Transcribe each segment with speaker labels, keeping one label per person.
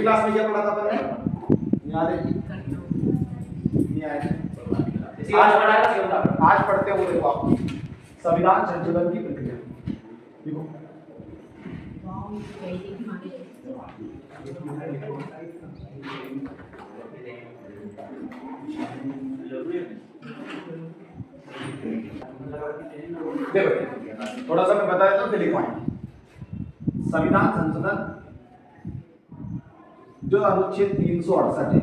Speaker 1: Class में क्या पढ़ा था अपन ने? याद है? आज पढ़ते हैं वो देखो आप संविधान संशोधन की प्रक्रिया। देखो देखो थोड़ा सा मैं बता देता हूँ फिर लिखवाएंगे। संविधान संशोधन जो अनुच्छेद 368 है,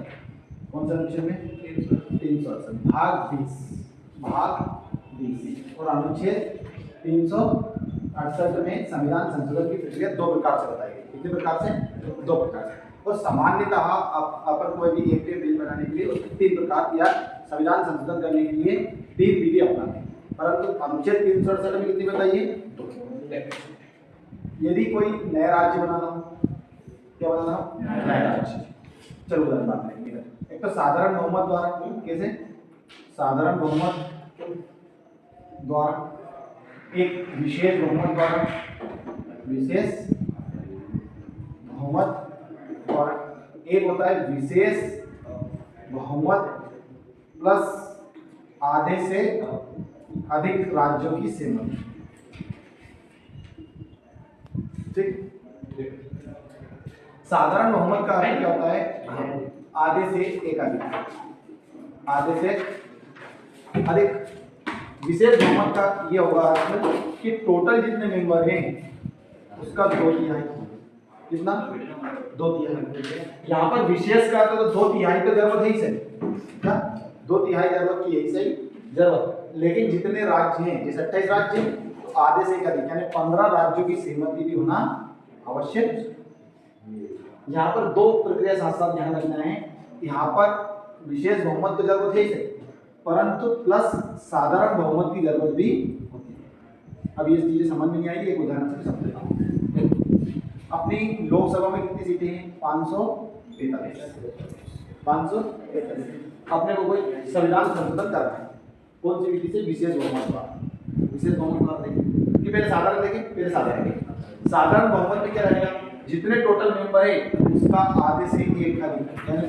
Speaker 1: कौन सा अनुच्छेद में? 368 भाग 20 और अनुच्छेद 368 में संविधान संशोधन की प्रक्रिया दो प्रकार से बताई गई। कितने प्रकार से? दो प्रकार से। और सामान्यतः अपन कोई भी एक बिल बनाने के लिए उसमें तीन प्रकार या संविधान संशोधन करने के लिए तीन विधि अपनाते हैं, परंतु अनुच्छेद 368 में कितनी बताइए? दो। यदि कोई नया राज्य बनाना हो, क्या बनाना हो? नया राज्य। चलो उदाहरण बात करेंगे। एक तो साधारण बहुमत द्वारा, कैसे? साधारण बहुमत द्वारा, एक विशेष बहुमत द्वारा, विशेष बहुमत द्वारा, एक होता है विशेष बहुमत प्लस आधे से अधिक राज्यों की सहमति। ठीक। साधारण बहुमत का अर्थ क्या होता है? आधे से एक अधिक, आधे से अधिक। विशेष बहुमत का ये होगा कि टोटल जितने मेंबर हैं उसका 2/3। कितना? 2/3। यहाँ पर विशेष का तो 2/3 तो जरूरत है ही सही, क्या 2/3 जरूरत की है सही जरूरत। लेकिन जितने राज्य हैं, जैसे 28 राज्य हैं, तो आधे से एक अधिक यानी 15 राज्यों की सहमति भी होना आवश्यक। यहाँ पर दो प्रक्रिया साथ साथ ध्यान रखना है। यहाँ पर विशेष बहुमत की जरूरत है ही सही, परंतु प्लस साधारण बहुमत की जरूरत भी होती है। अब ये चीजें समझ में नहीं आएगी, एक उदाहरण से समझता हूँ। अपनी लोकसभा में कितनी सीटें हैं? 543। 543। अपने को कोई संविधान संशोधन करना है, कौन सी विधि से? विशेष बहुमत द्वारा। विशेष बहुमत द्वारा देखें कि पहले साधारण देखें, पहले साधारण देखें। साधारण बहुमत में क्या रहेगा? जितने टोटल मेंबर है उसका आधे से एक अधिक यानी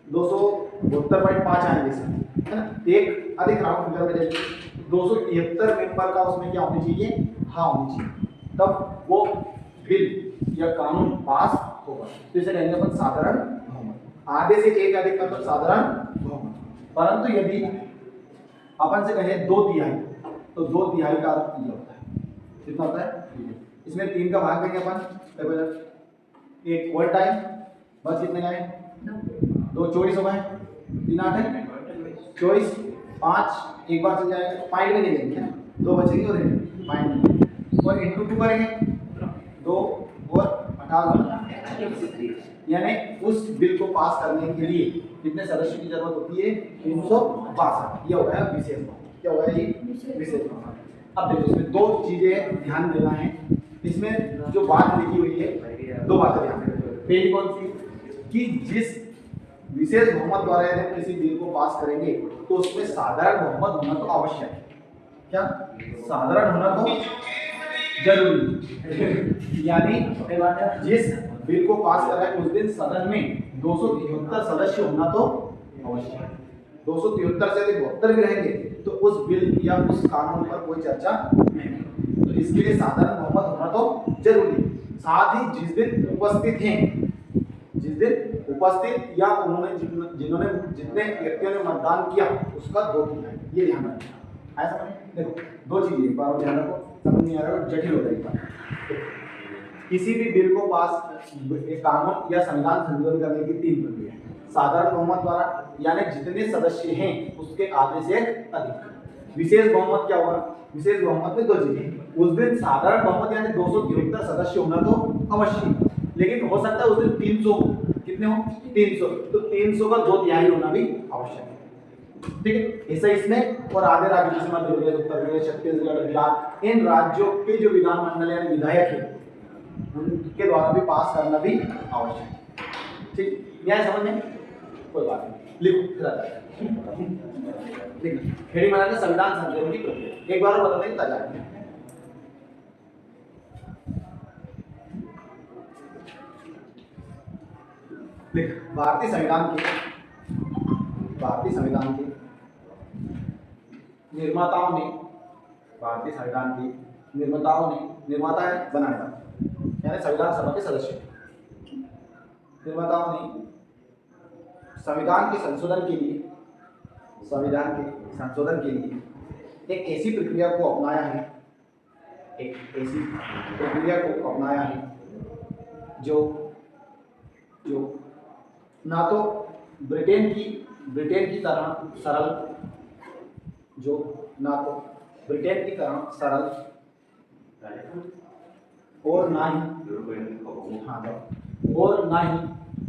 Speaker 1: 272.5 आएंगे है ना। एक अधिक राउंड फिगर में जाएंगे 273 मेंबर का उसमें क्या होनी चाहिए? हाँ होनी चाहिए, तब वो बिल या कानून पास होगा। तो इसे कहेंगे अपन साधारण बहुमत। आधे से एक अधिक मतलब साधारण बहुमत। परंतु यदि अपन से कहें 2/3, तो 2/3 का अर्थ ये होता है, कितना होता है? इसमें 3 का भाग देंगे अपन, एक ओवर टाइम, बस कितने आए? 2 24 हो गए, 3 8 है 24, 5 एक बार चल जाएगा, पॉइंट में नहीं लेंगे, 2 बचेंगे और पॉइंट और इंटू 2 करेंगे, 2 और 18, यानी उस बिल को पास करने के लिए कितने सदस्य की जरूरत होती है? 362। ये हो गया विशेष बहुमत। क्या हो गया ये? विशेष बहुमत। अब देखो इसमें दो चीजें ध्यान देना है। इसमें जो बात लिखी हुई है, दो बातें ध्यान देना। पहली कौन सी? कि जिस विशेष बहुमत द्वारा यदि किसी बिल को पास करेंगे तो उसमें साधारण बहुमत होना तो आवश्यक है। क्या? साधारण होना तो जरूरी। यानी जिस बिल को पास कर रहा है उस दिन सदन में 273 सदस्य होना तो आवश्यक है। 273 से अधिक 72 भी रहेंगे तो उस बिल या उस कानून पर कोई चर्चा नहीं। तो इसके लिए साधारण बहुमत होना तो जरूरी। साथ ही जिस दिन उपस्थित हैं, जिस दिन उपस्थित या उन्होंने जिन्होंने जितने व्यक्तियों ने मतदान किया उसका 2/3, ये ध्यान रखना। ऐसा समझ? देखो दो चीजें एक बार ध्यान रखो, समझ नहीं आ रहा है जटिल होता है। किसी भी बिल को पास कानून या संविधान संशोधन करने की 3 प्रक्रिया है। साधारण बहुमत द्वारा यानी जितने सदस्य हैं उसके आधे से अधिक। विशेष बहुमत क्या होगा? विशेष बहुमत में 2 चीजें। उस दिन साधारण बहुमत यानी 273 सदस्य होना तो अवश्य, लेकिन हो सकता है उस दिन 300 कितने हो? 300, तो 300 का 2/3 होना भी आवश्यक है। ठीक है, ऐसा इसमें और आधे राज्यों जैसे मध्य प्रदेश, उत्तर प्रदेश, छत्तीसगढ़, बिहार, इन राज्यों के जो विधानमंडल यानी विधायक है उनके द्वारा भी पास करना भी आवश्यक है। ठीक, न्याय समझ में? कोई बात नहीं, लिखो हेडिंग बनाते संविधान संशोधन की प्रक्रिया। एक बार बता देंगे ताजा। भारतीय संविधान के निर्माताओं ने भारतीय संविधान के निर्माता है बनाने वाले यानी संविधान सभा के सदस्य निर्माताओं ने संविधान के संशोधन के लिए एक ऐसी प्रक्रिया को अपनाया है जो ना तो ब्रिटेन की तरह सरल और ना ही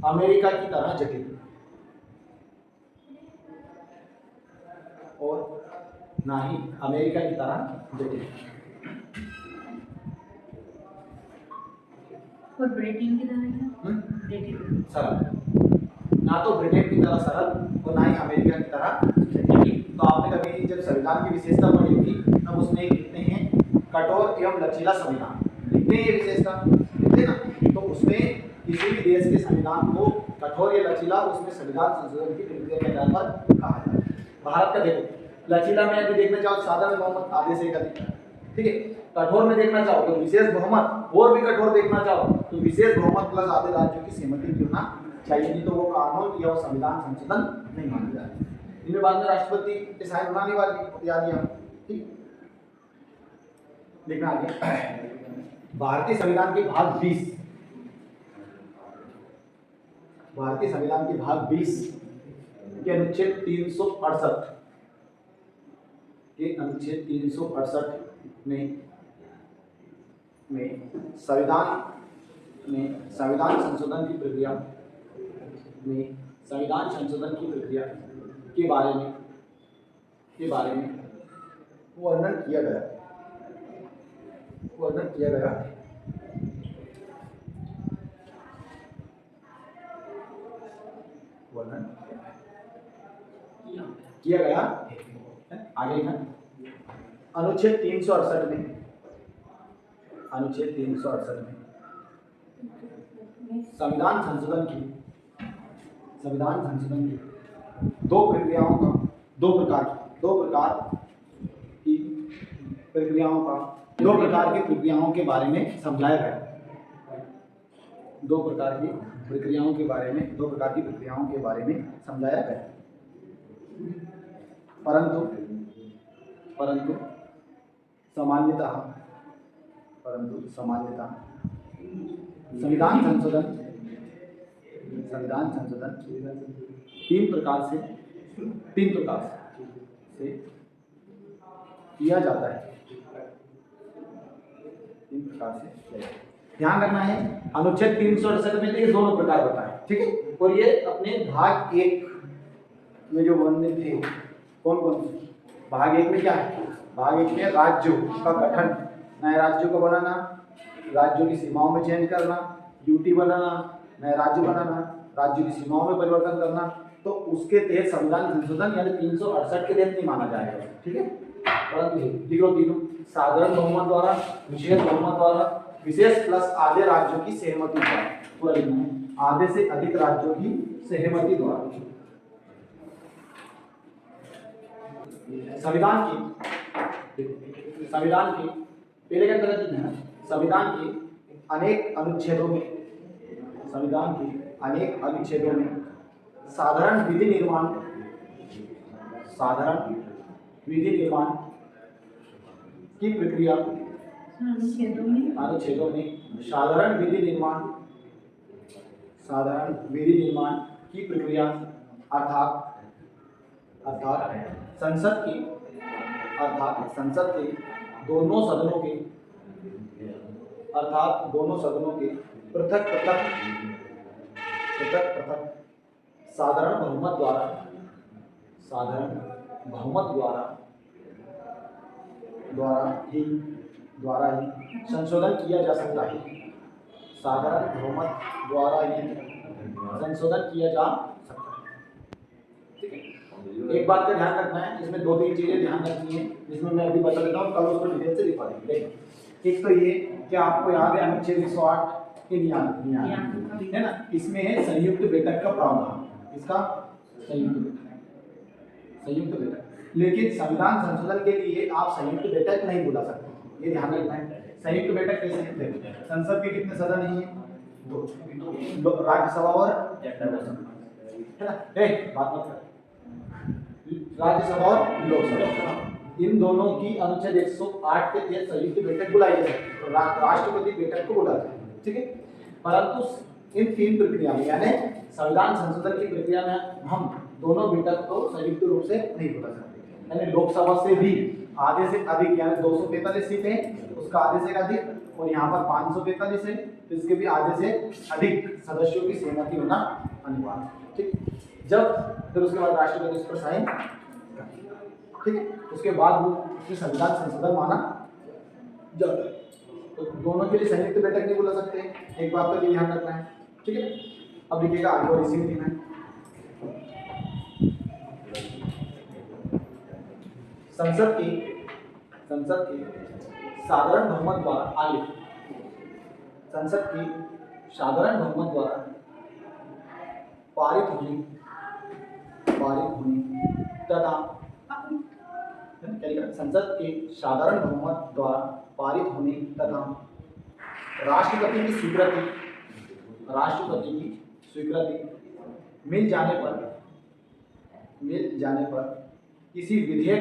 Speaker 1: अमेरिका की तरह जटिल
Speaker 2: और ब्रिटेन की तरह
Speaker 1: सरल, ना तो ब्रिटेन की तरह सरल और ना ही अमेरिका की तरह जटिल। तो आपने कभी जब संविधान की विशेषता पढ़ी होगी तब उसमें लिखते हैं कठोर एवं लचीला संविधान, लिखते हैं ये विशेषता, लिखते ना। तो उसमें किसी भी देश के संविधान को कठोर या लचीला उसमें संविधान संशोधन की प्रक्रिया के आधार पर कहा जाता है। भारत का देखो लचीला में यदि देखना चाहो साधारण बहुमत आधे से अधिक, ठीक है। कठोर में देखना चाहो तो विशेष बहुमत, और भी कठोर देखना चाहो तो विशेष बहुमत प्लस आधे राज्यों की सहमति भी होना चाहिए, नहीं तो वो कानून या वो संविधान संशोधन नहीं माना जाता। इनमें बाद में राष्ट्रपति के साइन होने वाली याद दिया, ठीक। देखना आगे भारतीय संविधान के भाग 20 के अनुच्छेद 368 में संविधान संशोधन की प्रक्रिया के बारे में वर्णन किया गया आगे लिखा अनुच्छेद 368 में संविधान संशोधन की दो प्रकार की प्रक्रियाओं के बारे में समझाया गया। दो प्रकार की प्रक्रियाओं के बारे में समझाया गया। परंतु सामान्यतः संविधान संशोधन तीन प्रकार से किया जाता है। ध्यान रखना है अनुच्छेद 368 में देखिए दोनों प्रकार बताए, ठीक है। और ये अपने भाग 1 में जो वर्णित थे कौन भाग 1 में क्या है? भाग 1 में राज्यों का गठन, नए राज्यों को बनाना, राज्यों की सीमाओं में चेंज करना, ड्यूटी बनाना, नए राज्य बनाना, राज्यों की सीमाओं में परिवर्तन करना। तो उसके तहत संविधान संशोधन यानी 368 के तहत नहीं माना जाएगा, ठीक है। परंतु तीनों साधारण बहुमत द्वारा, विशेष बहुमत द्वारा, विशेष प्लस आधे राज्यों की सहमति द्वारा, पूरा लिखना है, आधे से अधिक राज्यों की सहमति द्वारा। संविधान के पहले क्या तरह है, संविधान के अनेक अनुच्छेदों में साधारण विधि निर्माण की प्रक्रिया अनुच्छेदों में साधारण विधि निर्माण की प्रक्रिया अर्थात संसद के दोनों सदनों के पृथक साधारण बहुमत द्वारा ही संशोधन किया जा सकता है। साधारण बहुमत द्वारा ही संशोधन किया जा सकता है, ठीक है। एक बात का ध्यान रखना है, इसमें 2-3 चीजें ध्यान रखनी है, जिसमें मैं अभी बता देता हूँ, कल उसको डिटेल से दिखा देंगे। एक तो ये कि आपको याद है अनुच्छेद 108 है ना, इसमें है संयुक्त बैठक का प्रावधान, इसका संयुक्त बैठक। लेकिन संविधान संशोधन के लिए आप संयुक्त बैठक नहीं बुला सकते, ये ध्यान रखना है। संयुक्त बैठक कैसे होते हैं? संसद के कितने सदन हैं? 2, राज्यसभा और है ना, बात मत कर, राज्यसभा और लोकसभा, इन दोनों की अनुच्छेद 108 के तहत संयुक्त बैठक बुलाई जा सकती है, राष्ट्रपति बैठक को बुलाते हैं, ठीक है। परंतु इन 3 प्रक्रिया में यानी संविधान संशोधन की प्रक्रिया में हम दोनों बैठक को संयुक्त रूप से नहीं बुला सकते, यानी लोकसभा से भी आधे से अधिक यानी 245 सीटें, उसका आधे से अधिक, और यहाँ पर 545 है तो इसके भी आधे से अधिक सदस्यों की सहमति होना अनिवार्य, ठीक। जब फिर उसके बाद राष्ट्रपति उस पर साइन, ठीक है, उसके बाद वो संविधान संशोधन माना जाता है। तो दोनों के लिए संयुक्त बैठक नहीं बुला सकते, एक बात तो ये ध्यान रखना है, ठीक है। अब देखिएगा आगे और इसी में लिखना है, संसद के साधारण बहुमत द्वारा आगे, संसद की साधारण बहुमत द्वारा पारित होने तथा संसद के साधारण बहुमत द्वारा पारित होने तथा राष्ट्रपति की स्वीकृति मिल जाने पर किसी विधेयक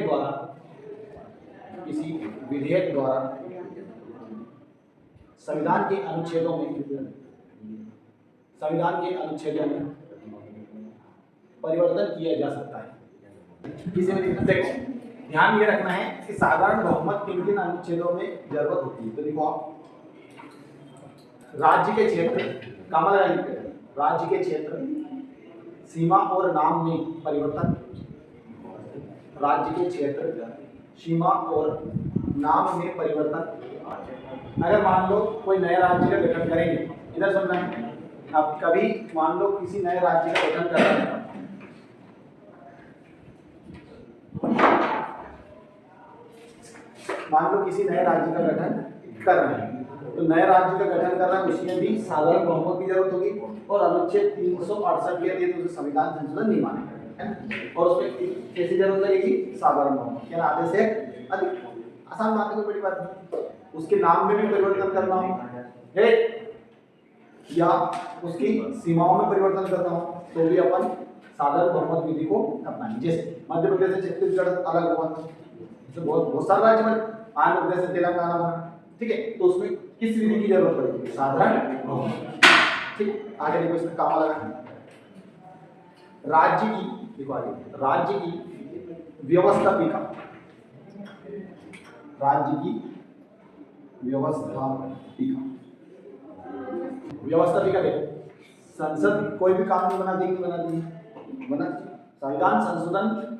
Speaker 1: द्वारा संविधान के अनुच्छेदों में परिवर्तन किया जा सकता है। किसी में देखो ध्यान ये रखना है कि साधारण बहुमत किन अनुच्छेदों में जरूरत होती है। तो देखो आप राज्य के क्षेत्र राज्य के क्षेत्र सीमा और नाम में परिवर्तन, राज्य के क्षेत्र सीमा और नाम में परिवर्तन। अगर मान लो कोई नए राज्य का गठन करेंगे, इधर सुनना है, अब कभी मान लो किसी नए राज्य का गठन कर रहे हैं, मान लो किसी नए राज्य का गठन कर रहे हैं, तो नए राज्य का गठन कर रहे हैं, उसमें भी साधारण बहुमत की जरूरत होगी और अनुच्छेद 368 के तहत उसे संविधान संशोधन नहीं मानेगा, है ना। और उसमें कैसी जरूरत लगेगी? साधारण बहुमत, यानी आधे से अधिक। आसान बात है, कोई बड़ी बात नहीं। उसके नाम में भी परिवर्तन करना हो है या उसकी सीमाओं में परिवर्तन करना हो तो भी अपन साधारण बहुमत विधि को अपनाएंगे। जैसे मध्य प्रदेश से छत्तीसगढ़ अलग हुआ, जैसे बहुत सारे राज्य बने, आंध्र प्रदेश से तेलंगाना बना, ठीक है, तो उसमें किस विधि की जरूरत पड़ेगी? साधारण बहुमत, ठीक। आगे देखो इसमें काम लगा, राज्य की, देखो आगे, राज्य की व्यवस्थापिका, राज्य की व्यवस्थापिका देखो, संसद कोई भी कानून बना देगी, संविधान संशोधन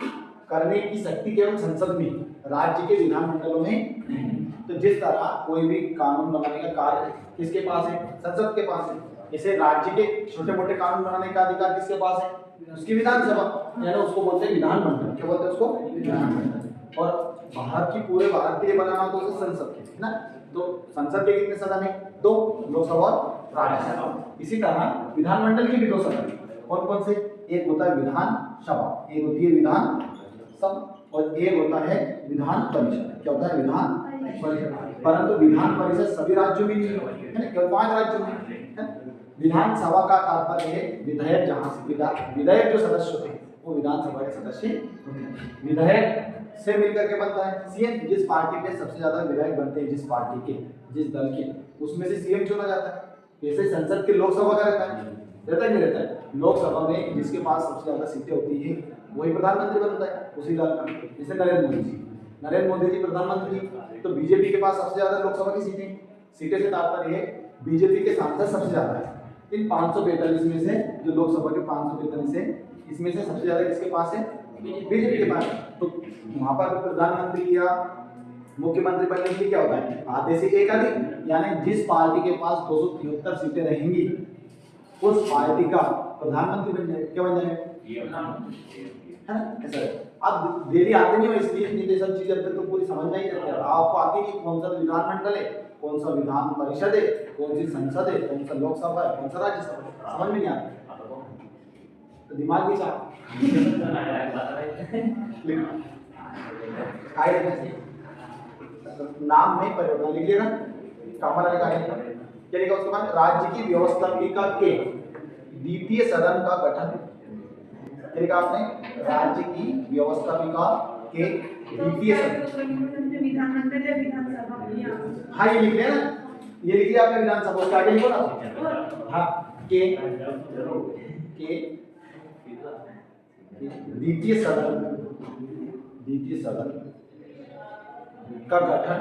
Speaker 1: करने की शक्ति केवल संसद में, राज्य के विधानमंडलों में नहीं। तो जिस तरह कोई भी कानून बनाने का कार्य किसके पास है? संसद के पास है। जैसे राज्य के छोटे मोटे कानून बनाने का अधिकार किसके पास है? उसकी विधानसभा, यानी उसको बोलते हैं विधानमंडल। क्या बोलते हैं उसको? विधानमंडल। और भारत की पूरे भारत के लिए बनाना तो उसे संसद के, है ना। तो संसद के कितने सदन है? 2, लोकसभा और राज्यसभा। इसी तरह विधानमंडल के भी 2 सदन, कौन कौन से? एक होता है विधानसभा, एक होती है विधानसभा और एक होता है विधान परिषद। क्या होता है? विधान परिषद। परंतु विधान परिषद सभी राज्यों में नहीं है ना, केवल 5 राज्यों में है। विधानसभा का तात्पर्य है विधायक, जहां से विधायक जो सदस्य होते हैं वो विधानसभा के सदस्य होते हैं। विधायक से मिलकर के बनता है सीएम। जिस पार्टी पे सबसे ज्यादा विधायक बनते हैं, जिस पार्टी के, जिस दल के, उसमें से सीएम चुना जाता है। जैसे संसद के लोकसभा का रहता है नहीं रहता है? लोकसभा में जिसके पास सबसे ज्यादा सीटें होती है वही प्रधानमंत्री बनता है उसी दल का। जैसे नरेंद्र मोदी जी प्रधानमंत्री, तो बीजेपी के पास सबसे ज्यादा लोकसभा की सीटें से तात्पर्य है बीजेपी के सांसद सबसे ज्यादा है। इन 542 में से, जो लोकसभा के 542 है, इसमें से सबसे ज्यादा किसके पास है? बीजेपी के पास। तो वहां पर प्रधानमंत्री या मुख्यमंत्री बनने के लिए क्या होता है? आधे से एक अधिक, यानी जिस पार्टी के पास 273 सीटें रहेंगी उस पार्टी का प्रधानमंत्री बन जाएगा। क्या बन जाएगा? है ना, ऐसा है। अब डेली आते नहीं हो, इसलिए इतनी सब चीजें अब तक तो पूरी समझ नहीं रहती है। आपको आती नहीं कौन सा विधानमंडल है कौन सा विधान परिषद है, कौन सी संसद है, कौन सा लोकसभा है, कौन सा राज्यसभा है, समझ में नहीं आता तो दिमाग भी चाह नाम में परिवर्तन लिख लिया ना, कामा लगेगा क्या लिखा उसके बाद, राज्य की व्यवस्थापिका के द्वितीय सदन का गठन, क्या लिखा आपने, राज्य की व्यवस्थापिका के द्वितीय सदन,
Speaker 2: विधानमंडल या विधानसभा,
Speaker 1: हाँ ये लिख लिया ना, ये लिख लिया आपने विधानसभा, उसके आगे लिखो ना, हाँ के द्वितीय सदन का गठन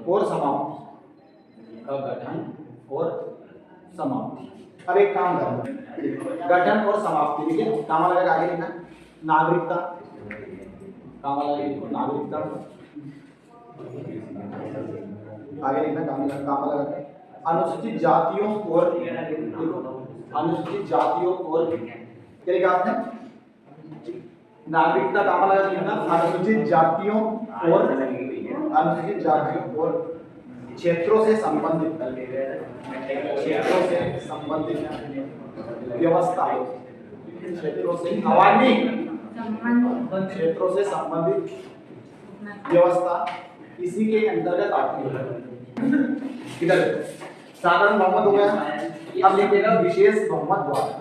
Speaker 1: और समाप्ति, अब एक काम करना, गठन और समाप्ति लिखे, कामा लगेगा आगे लिखना, नागरिकता, कामा लगेगा नागरिकता, आगे लिखना कामा लगा, अनुसूचित जातियों और क्या लिखा आपने, नागरिकता कामा लगा लिखना, अनुसूचित जातियों और क्षेत्रों से संबंधित व्यवस्था, क्षेत्रों से संबंधित व्यवस्था इसी के अंतर्गत आती है। इधर साधारण बहुमत हो गया, अब लिखिएगा विशेष बहुमत द्वारा,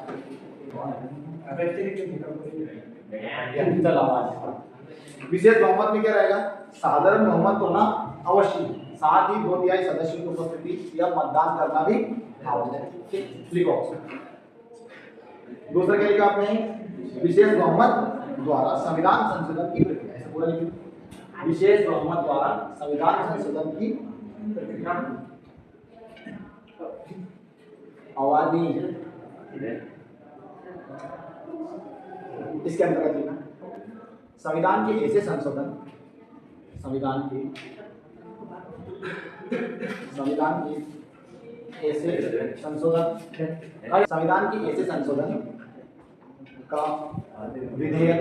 Speaker 1: विशेष बहुमत में क्या रहेगा, साधारण बहुमत होना अवश्य, साथ ही 2/3 सदस्यों की उपस्थिति या मतदान करना भी आवश्यक, लिखो। दूसरा क्या लिखा आपने, विशेष बहुमत द्वारा संविधान संशोधन की प्रक्रिया, ऐसे पूरा लिखिए, विशेष बहुमत द्वारा संविधान संशोधन की प्रक्रिया, आवादी इसके अंतर्गत लिखना, संविधान के ऐसे संशोधन, संविधान के ऐसे संशोधन का विधेयक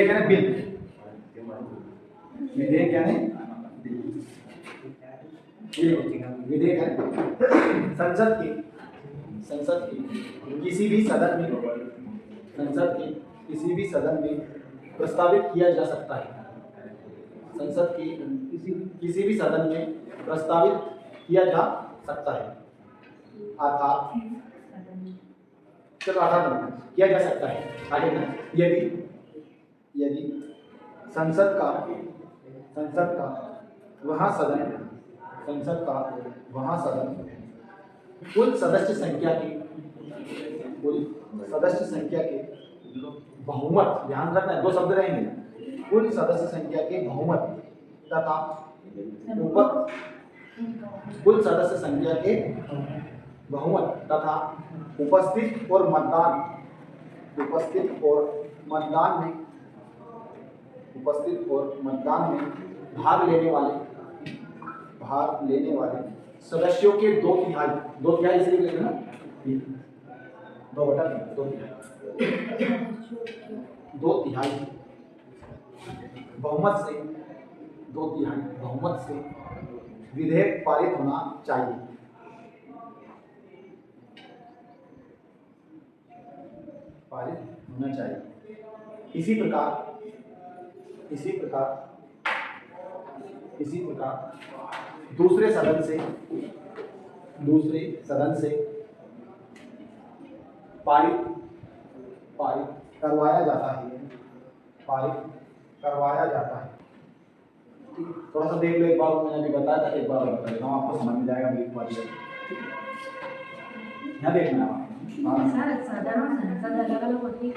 Speaker 1: है ना, बिल, विधेयक यानी विधेयक है, संसद के किसी भी सदन में प्रस्तावित किया जा सकता है, संसद के किसी भी सदन में प्रस्तावित किया जा सकता है, अर्थात किया जा सकता है, आगे ना, यदि संसद का वह सदन कुल सदस्य संख्या के बहुमत, ध्यान रखना है, 2 शब्द रहेंगे, कुल सदस्य संख्या के बहुमत तथा उपस्थित और मतदान में भाग लेने वाले सदस्यों के 2/3 इसलिए लिख लेना, 2/3 बहुमत से विधेयक पारित होना चाहिए। इसी प्रकार दूसरे सदन से पारित करवाया जाता है। थोड़ा सा देख लो, एक बार मैंने अभी बताया था, एक बार बता देता हूँ, आपको समझ में जाएगा। यहाँ देखना है
Speaker 2: सर, सदन और संसद अलग-अलग होती है।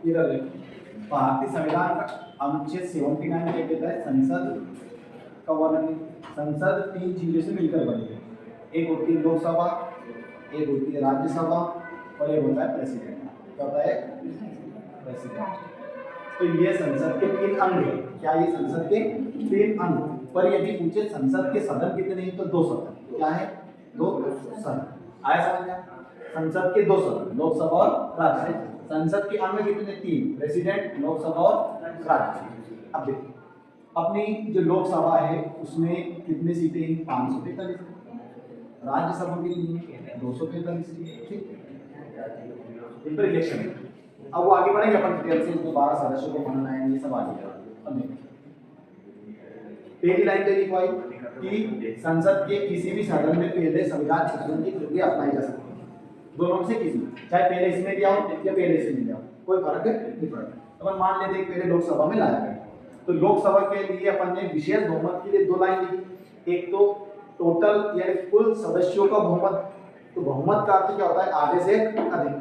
Speaker 1: इधर देखो, भारतीय संविधान का अनुच्छेद 79 क्या कहता है, संसद का वर्णन, संसद 3 चीजों से मिलकर बनी है, एक होती है लोकसभा, एक होती है राज्यसभा और एक होता है प्रेसिडेंट। क्या होता है, प्रेसिडेंट। तो ये संसद के 3 अंग है। क्या ये संसद के 3 अंग? पर यदि पूछे संसद के सदन कितने हैं, तो 2 सदन। क्या है, 2 सदन। आया समझ में? संसद के 2 सदन, लोकसभा और राज्यसभा। संसद के अंग कितने? 3, प्रेसिडेंट, लोकसभा और राज्यसभा। अब देखिए अपनी जो लोकसभा है उसमें कितनी सीटें हैं? 545। राज्यसभा कितनी है? 245। ठीक, इन पर इलेक्शन है। अब वो आगे बढ़ेंगे अपन डिटेल से, इसमें 12 सदस्यों को मनना है, ये सब आ जाएगा। अब देखिए पहली लाइन पे लिखवाई कि संसद के किसी भी सदन में पहले संविधान संशोधन की प्रक्रिया अपनाई जा सकती है। दोनों में से किसी, चाहे पहले इसमें दिया हो या पहले इसमें दिया हो, कोई फर्क नहीं पड़ता। अपन मान लेते हैं पहले लोकसभा में लाया गया, तो लोकसभा के लिए अपन ने विशेष बहुमत के लिए 2 लाइन लिखी। एक तो टोटल यानी कुल सदस्यों का बहुमत, तो बहुमत का अर्थ क्या होता है? आधे से अधिक,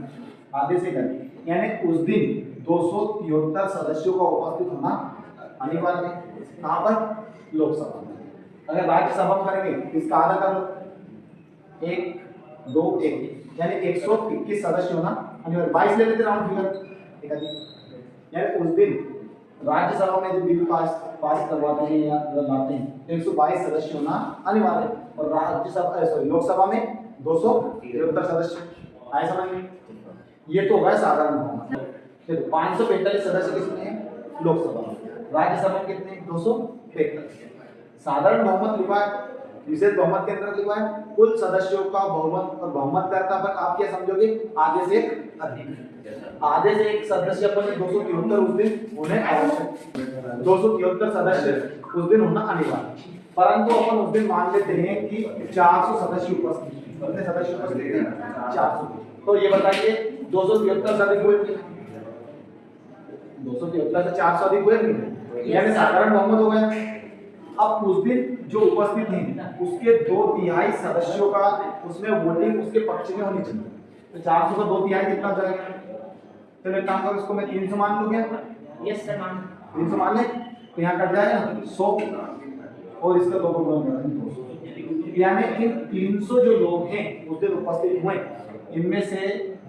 Speaker 1: आधे से अधिक, यानी उस दिन 273 सदस्यों का उपस्थित होना अनिवार्य है। कहाँ पर? लोकसभा में। अगर राज्यसभा में करेंगे इसका आधा कर लो, 1 2 1, यानी 121 सदस्य होना अनिवार्य। 22 ले लेते राउंड फिगर, एक अधिक, यानी उस दिन राज्यसभा में जो बिल पास करवाते हैं या लाते हैं 122 सदस्य होना अनिवार्य, और राज्यसभा सॉरी लोकसभा में 273 सदस्य। आए समझ में? ये तो होगा साधारण बहुमत। देखो 545 सदस्य किसमें हैं? लोकसभा में। राज्यसभा में कितने? 243। साधारण बहुमत लिखा है, विशेष बहुमत के अंदर लिखा है कुल सदस्यों का बहुमत, और बहुमत का अर्थ अपन आप क्या समझोगे? आधे से अधिक। आधे से एक सदस्य अपन 273 उस दिन होने आवश्यक, 273 सदस्य उस दिन होना अनिवार्य। परंतु अपन उस दिन मान लेते हैं कि 400 सदस्य उपस्थित हैं। कितने सदस्य उपस्थित हैं? 400। तो ये बताइए 273 से अधिक हुए? 273 से 400 अधिक हुए नहीं, यानी साधारण बहुमत हो गया। अब उस दिन जो उपस्थित हैं उसके 2/3 सदस्यों का उसमें वोटिंग उसके पक्ष में होनी चाहिए। तो 400 का 2/3 कितना हो जाएगा? चलो एक काम करो, इसको मैं 300 मान लूं क्या?
Speaker 2: यस सर मान
Speaker 1: 300 मान ले, तो यहाँ कट जाएगा 100 और इसका 2 गुना कर देंगे 200, यानी इन 300 जो लोग हैं उस दिन उपस्थित हुए, इनमें से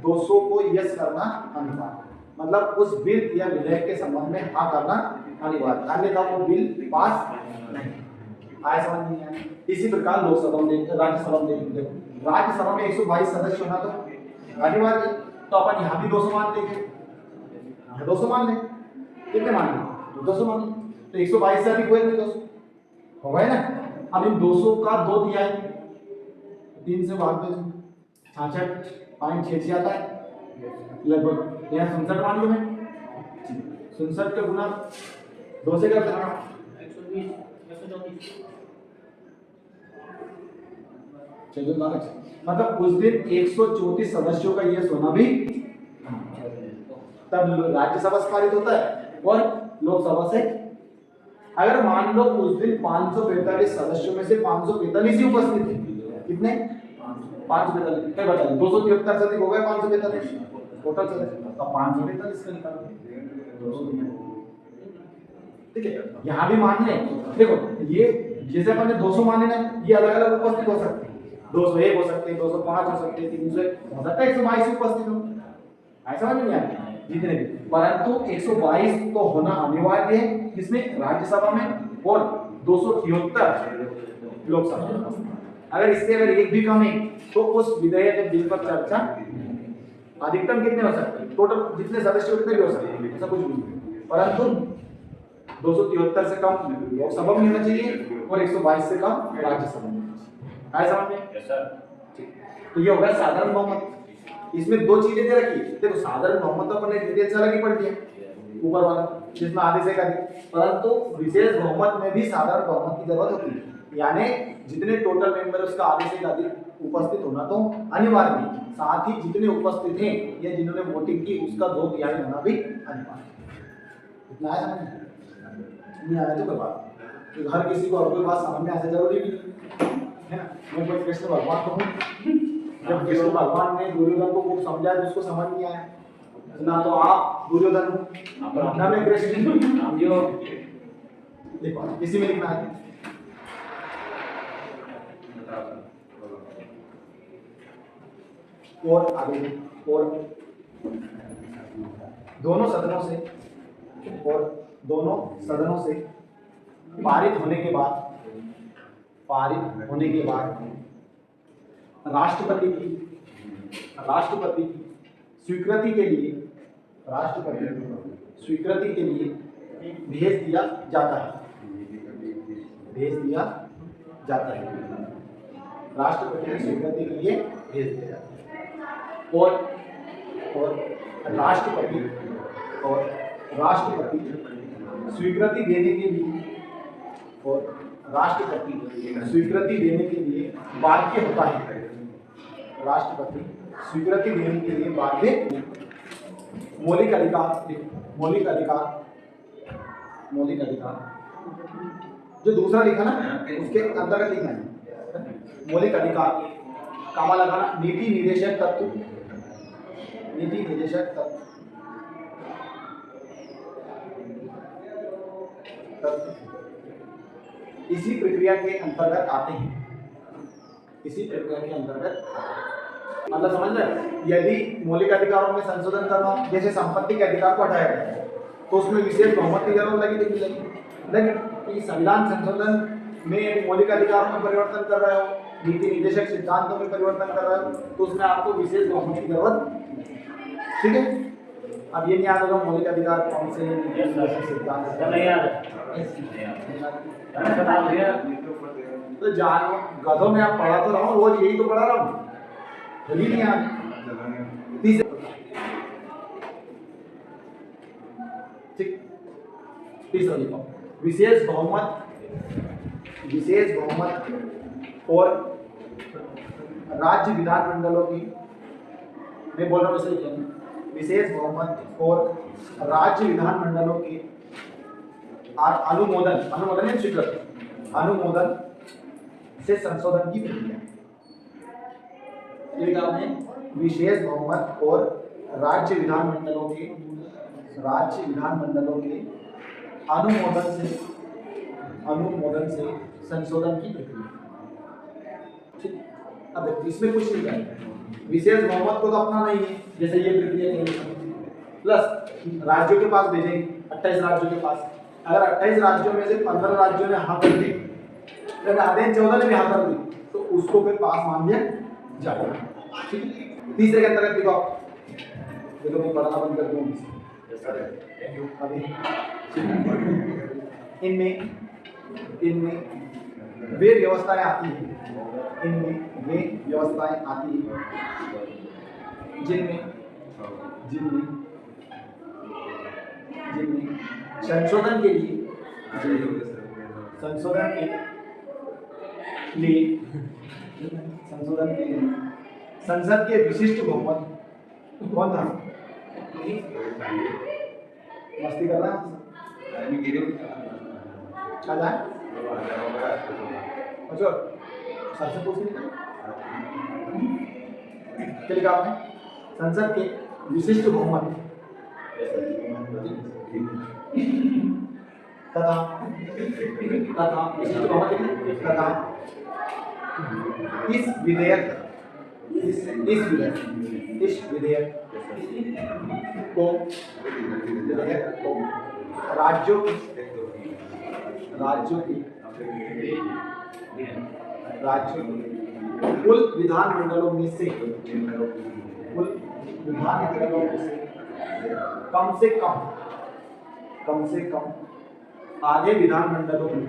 Speaker 1: 200 को यस करना अनिवार्य, मतलब उस बिल या विधेयक के संबंध में हाँ करना अनिवार्य, अन्यथा वो बिल पास नहीं। आया समझ में? आया? इसी प्रकार लोकसभा में राज्यसभा में देखो, राज्यसभा में 122 सदस्य होना तो अनिवार्य, तो अपन यहाँ भी 200 मान लेंगे, 200 मान लें, कितने मान लें? 200 मान लें, तो 122 से अधिक हुए 200 हो गए ना। अब इन 200 का 2/3 3 से भाग दो, 66.66 आता है लगभग, यहाँ 67 मान लो, मैं 67 का गुना 2 से कर देना 120, मतलब उस दिन 134 सदस्यों का यह होना भी, तब राज्यसभा से पारित होता है और लोकसभा से। अगर मान लो उस दिन 545 सदस्यों में से 545 ही उपस्थित थे, कितने? 545, क्या बता 273 से अधिक हो गए 545 टोटल सदस्य, तो 545 का निकालो, ठीक है। यहाँ भी मान लें, देखो ये जैसे अपन ने 200 माने ना, ये अलग अलग उपस्थित हो सकते हैं, 201 हो सकते हैं, 205 हो सकते हैं, 301 हो सकता है, 122 उपस्थित हो, ऐसा नहीं है जितने भी, परंतु 122 तो होना अनिवार्य है किसमें? राज्यसभा में, और 273 लोकसभा में। अगर इससे अगर एक भी कम है तो उस विधेयक बिल पर चर्चा, अधिकतम कितने हो सकते हैं? टोटल जितने सदस्य उतने भी हो सकते हैं, ऐसा कुछ नहीं, परंतु 273 से कम लोकसभा में होना चाहिए और 122 से कम राज्यसभा में। आया समझ में? Yes sir. तो ये होगा साधारण बहुमत। इसमें 2 चीजें दे रखी, देखो साधारण बहुमत तो अपने डिटेल से अलग ही पढ़ लिया ऊपर वाला, जिसमें आधे से अधिक, परंतु विशेष बहुमत में भी साधारण बहुमत की जरूरत होती है, यानी जितने टोटल मेंबर उसका आधे से अधिक उपस्थित होना तो अनिवार्य है, साथ ही जितने उपस्थित हैं या जिन्होंने वोटिंग की उसका 2/3 होना भी अनिवार्य। इतना है समझ में? नहीं आया तो कोई बात नहीं, हर किसी को हर कोई बात समझ में आना जरूरी नहीं है ना। मैं कोई कृष्ण भगवान को हूँ, जब कृष्ण भगवान ने दुर्योधन को खूब समझाया तो उसको समझ नहीं आया, ना तो आप दुर्योधन हो ना मैं कृष्ण, हम जो देखो किसी में लिखना है। और आगे और दोनों सदनों से पारित होने के बाद राष्ट्रपति की स्वीकृति के लिए राष्ट्रपति स्वीकृति के लिए भेज दिया जाता है, भेज दिया जाता है, राष्ट्रपति की स्वीकृति के लिए भेज दिया जाता है। और राष्ट्रपति स्वीकृति देने के लिए, और राष्ट्रपति स्वीकृति देने के लिए बाध्य होता है, राष्ट्रपति स्वीकृति देने के लिए बाध्य। मौलिक अधिकार, मौलिक अधिकार, मौलिक अधिकार जो दूसरा लिखा ना उसके अंतर्गत लिखना है। मौलिक अधिकार कामा लगाना, नीति निर्देशक तत्व, नीति निर्देशक तत्व, इसी प्रक्रिया के अंतर्गत आते हैं, इसी प्रक्रिया के अंतर्गत, मतलब समझ रहे। यदि मौलिक अधिकारों में संशोधन करना, जैसे संपत्ति के अधिकार को हटाया गया तो उसमें विशेष बहुमत की जरूरत लगी, लेकिन संविधान संशोधन में मौलिक अधिकारों में परिवर्तन कर रहे हो, नीति निर्देशक सिद्धांतों में परिवर्तन कर रहे हो, तो उसमें आपको विशेष बहुमत की जरूरत, ठीक है। अब ये नहीं याद होगा मौलिक अधिकार कौन से नीति निर्देशक सिद्धांत नहीं याद, तो जान गधों में आप पढ़ा तो रहा हूँ, रोज यही तो पढ़ा रहा हूँ, जल्दी नहीं याद। तीसरा लिखो, विशेष बहुमत, विशेष बहुमत और राज्य विधानमंडलों की, मैं बोल रहा हूँ इसे, विशेष बहुमत और राज्य विधानमंडलों के अनुमोदन, अनुमोदन या स्वीकृति, अनुमोदन से संशोधन की प्रक्रिया। एक आपने विशेष बहुमत और राज्य विधानमंडलों के, राज्य विधानमंडलों के अनुमोदन से संशोधन की प्रक्रिया। ठीक, अब इसमें कुछ नहीं है, विशेष बहुमत को तो अपना नहीं है, जैसे ये प्रक्रिया प्लस राज्यों के पास भेजेंगे, 28 राज्यों के पास, अगर 28 राज्यों में से 15 राज्यों ने हाँ कर दी, अगर आधे 14 ने भी हाँ कर दी, तो उसको फिर पास मान लिया जाएगा। ठीक, तीसरे के अंतर्गत देखो आप, देखो मैं पढ़ना बंद कर दूँ अभी। इनमें वे व्यवस्थाएं आती हैं, इनमें वे व्यवस्थाएं आती हैं जिनमें संशोधन के लिए, संशोधन के लिए संसद के विशिष्ट बहुमत, कौन था? मस्ती कर रहा है अच्छा, सर से पूछ क्या लिखा आपने? संसद के विशिष्ट बहुमत तथा विशिष्ट बहुमत तथा इस विधेयक को राज्यों की कुल विधानमंडलों में से कम से कम आधे विधानमंडलों की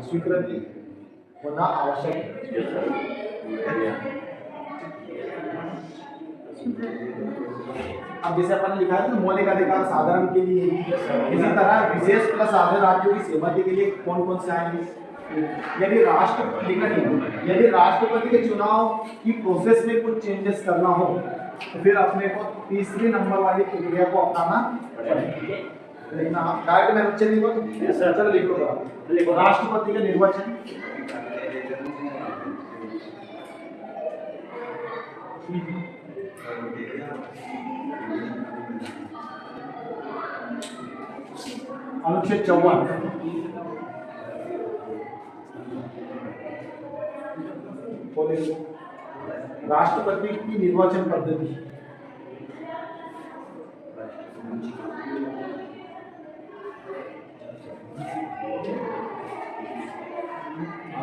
Speaker 1: स्वीकृति होना आवश्यक है। अब जैसे अपन ने लिखा है तो मौलिक अधिकार साधारण के लिए, इसी तरह विशेष प्लस आधे राज्यों की सहमति के लिए कौन कौन से आएंगे? यदि राष्ट्रपति के चुनाव की प्रोसेस में कुछ चेंजेस करना हो तो फिर अपने को तीसरे नंबर वाली प्रक्रिया को अपनाना पड़ेगा। लिखना डायरेक्ट में बच्चे लिखो, चलो लिखो राष्ट्रपति का निर्वाचन, अनुच्छेद 54 राष्ट्रपति की निर्वाचन पद्धति,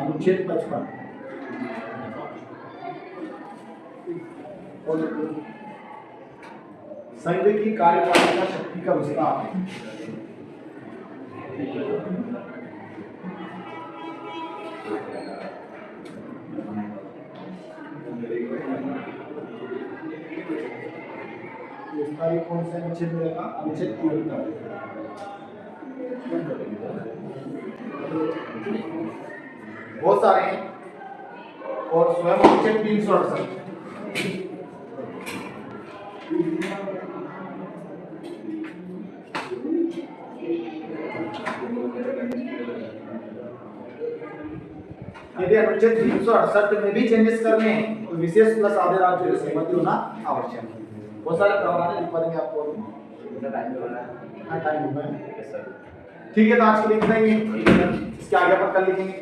Speaker 1: अनुच्छेद 55 और संघ की कार्यपालिका शक्ति का विस्तार। विस्तार कौन सा अनुच्छेद रहेगा? अनुच्छेद 73। बहुत सारे हैं और स्वयं अनुच्छेद 368। यदि अनुच्छेद 368 में भी चेंजेस करने हैं तो विशेष प्लस आधे राज्यों की सहमति होना आवश्यक है। बहुत सारे प्रावधान लिखवा देंगे आपको। हाँ, टाइम हो गया। ठीक है, तो आज के लिए इतना ही है। इसके आगे अपन कल लिखेंगे।